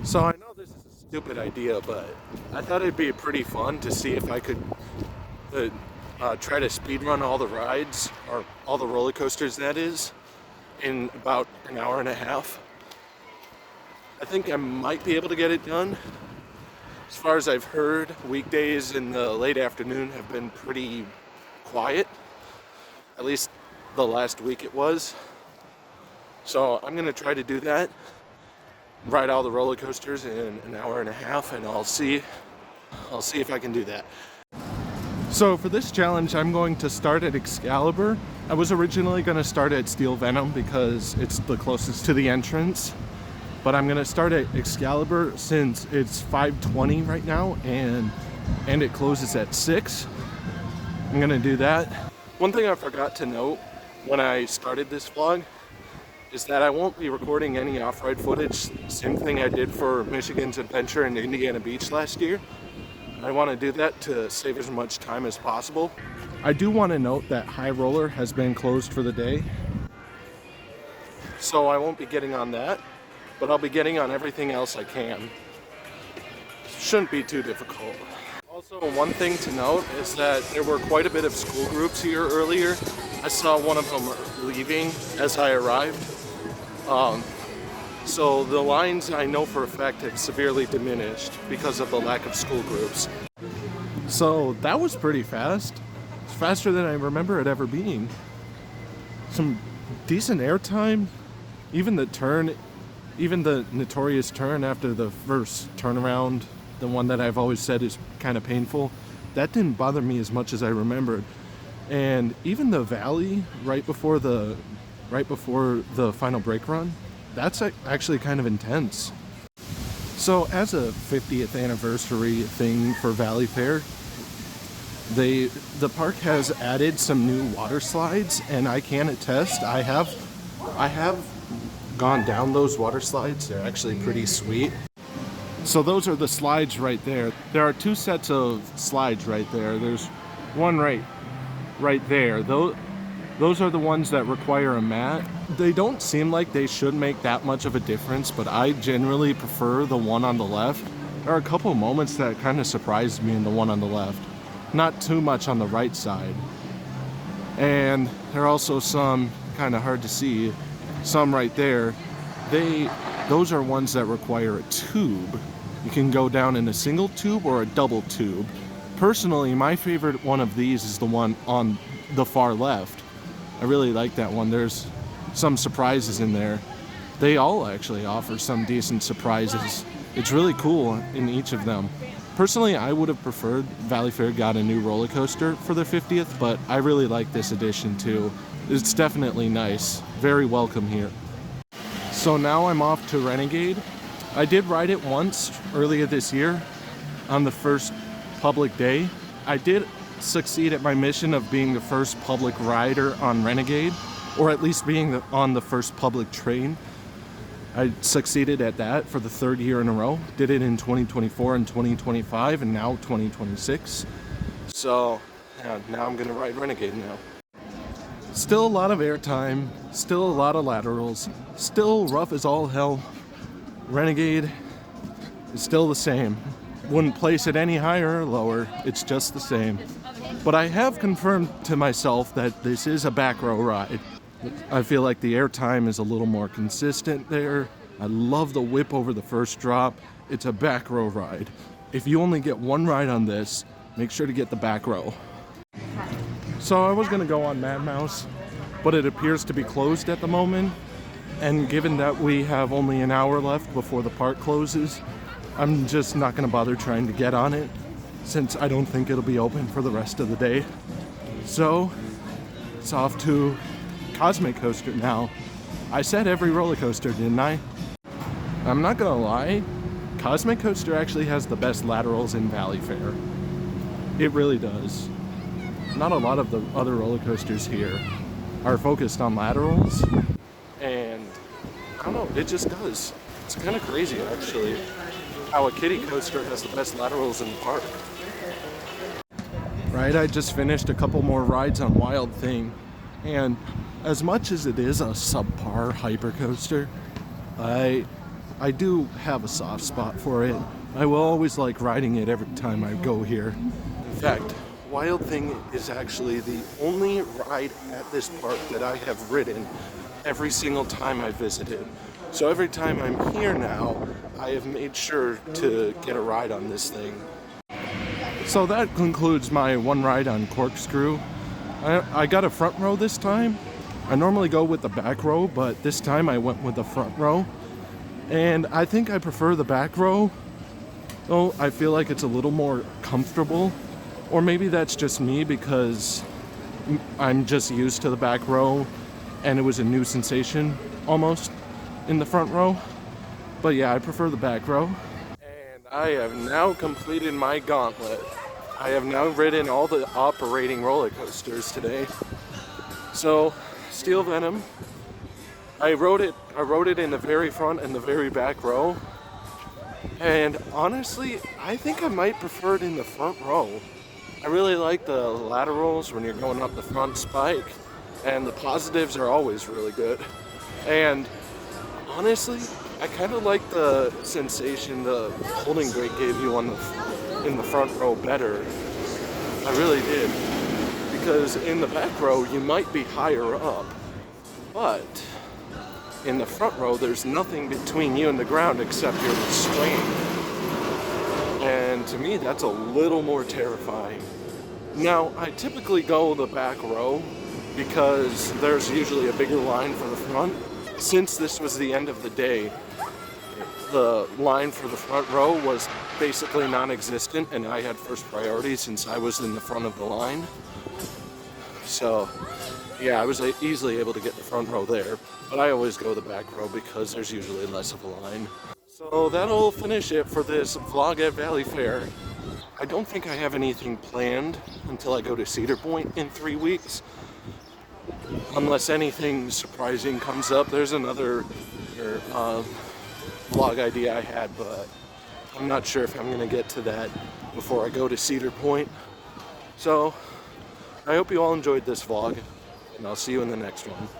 So I know this is a stupid idea, but I thought it'd be pretty fun to see if I could try to speed run all the rides, or all the roller coasters that is, in about an hour and a half. I think I might be able to get it done. As far as I've heard, weekdays in the late afternoon have been pretty quiet. At least the last week it was. So I'm gonna try to do that. Ride all the roller coasters in an hour and a half, and I'll see if I can do that. So for this challenge, I'm going to start at Excalibur. I was originally going to start at Steel Venom because it's the closest to the entrance, but I'm going to start at Excalibur since it's 5:20 right now and it closes at 6. I'm going to do that. One thing I forgot to note when I started this vlog is that I won't be recording any off-ride footage. Same thing I did for Michigan's Adventure in Indiana Beach last year. I want to do that to save as much time as possible. I do want to note that High Roller has been closed for the day, so I won't be getting on that, but I'll be getting on everything else I can. Shouldn't be too difficult. Also, one thing to note is that there were quite a bit of school groups here earlier. I saw one of them leaving as I arrived. So the lines, I know for a fact, have severely diminished because of the lack of school groups. So that was pretty fast. It's faster than I remember it ever being. Some decent airtime. Even the notorious turn after the first turnaround, the one that I've always said is kind of painful, that didn't bother me as much as I remembered. And even the valley right before the final brake run, that's actually kind of intense. So as a 50th anniversary thing for Valleyfair, the park has added some new water slides, and I can attest, I have gone down those water slides. They're actually pretty sweet. So those are the slides right there. There are two sets of slides right there. There's one right there. Those are the ones that require a mat. They don't seem like they should make that much of a difference, but I generally prefer the one on the left. There are a couple of moments that kind of surprised me in the one on the left. Not too much on the right side. And there are also some, kind of hard to see, some right there. Those are ones that require a tube. You can go down in a single tube or a double tube. Personally, my favorite one of these is the one on the far left. I really like that one. There's some surprises in there. They all actually offer some decent surprises. It's really cool in each of them. Personally, I would have preferred Valleyfair got a new roller coaster for their 50th, but I really like this edition too. It's definitely nice. Very welcome here. So now I'm off to Renegade. I did ride it once earlier this year on the first public day. I did succeed at my mission of being the first public rider on Renegade, or at least being on the first public train. I succeeded at that for the third year in a row. Did it in 2024 and 2025 and now 2026. So yeah, now I'm gonna ride Renegade now. Still a lot of airtime, still a lot of laterals, still rough as all hell. Renegade is still the same. Wouldn't place it any higher or lower, it's just the same. But I have confirmed to myself that this is a back row ride. I feel like the airtime is a little more consistent there. I love the whip over the first drop. It's a back row ride. If you only get one ride on this, make sure to get the back row. So I was gonna go on Mad Mouse, but it appears to be closed at the moment. And given that we have only an hour left before the park closes, I'm just not gonna bother trying to get on it, since I don't think it'll be open for the rest of the day. So it's off to Cosmic Coaster now. I said every roller coaster, didn't I? I'm not gonna lie, Cosmic Coaster actually has the best laterals in Valleyfair. It really does. Not a lot of the other roller coasters here are focused on laterals, and I don't know, it just does. It's kind of crazy actually how a kiddie coaster has the best laterals in the park. Right, I just finished a couple more rides on Wild Thing, and as much as it is a subpar hypercoaster, I I do have a soft spot for it. I will always like riding it every time I go here. In fact, Wild Thing is actually the only ride at this park that I have ridden every single time I visited. So every time I'm here now, I have made sure to get a ride on this thing. So that concludes my one ride on Corkscrew. I got a front row this time. I normally go with the back row, but this time I went with the front row. And I think I prefer the back row. Oh, I feel like it's a little more comfortable. Or maybe that's just me because I'm just used to the back row and it was a new sensation almost in the front row. But yeah, I prefer the back row. And I have now completed my gauntlet. I have now ridden all the operating roller coasters today. So, Steel Venom, I rode it in the very front and the very back row. And honestly, I think I might prefer it in the front row. I really like the laterals when you're going up the front spike, and the positives are always really good. And honestly, I kind of like the sensation the holding brake gave you in the front row better. I really did. Because in the back row, you might be higher up, but in the front row, there's nothing between you and the ground except your restraint. And to me, that's a little more terrifying. Now, I typically go the back row because there's usually a bigger line for the front. Since this was the end of the day, the line for the front row was basically non-existent, and I had first priority since I was in the front of the line. So, yeah, I was easily able to get the front row there, but I always go the back row because there's usually less of a line. So that'll finish it for this vlog at Valleyfair. I don't think I have anything planned until I go to Cedar Point in 3 weeks. Unless anything surprising comes up. There's another vlog idea I had, but I'm not sure if I'm going to get to that before I go to Cedar Point. So, I hope you all enjoyed this vlog, and I'll see you in the next one.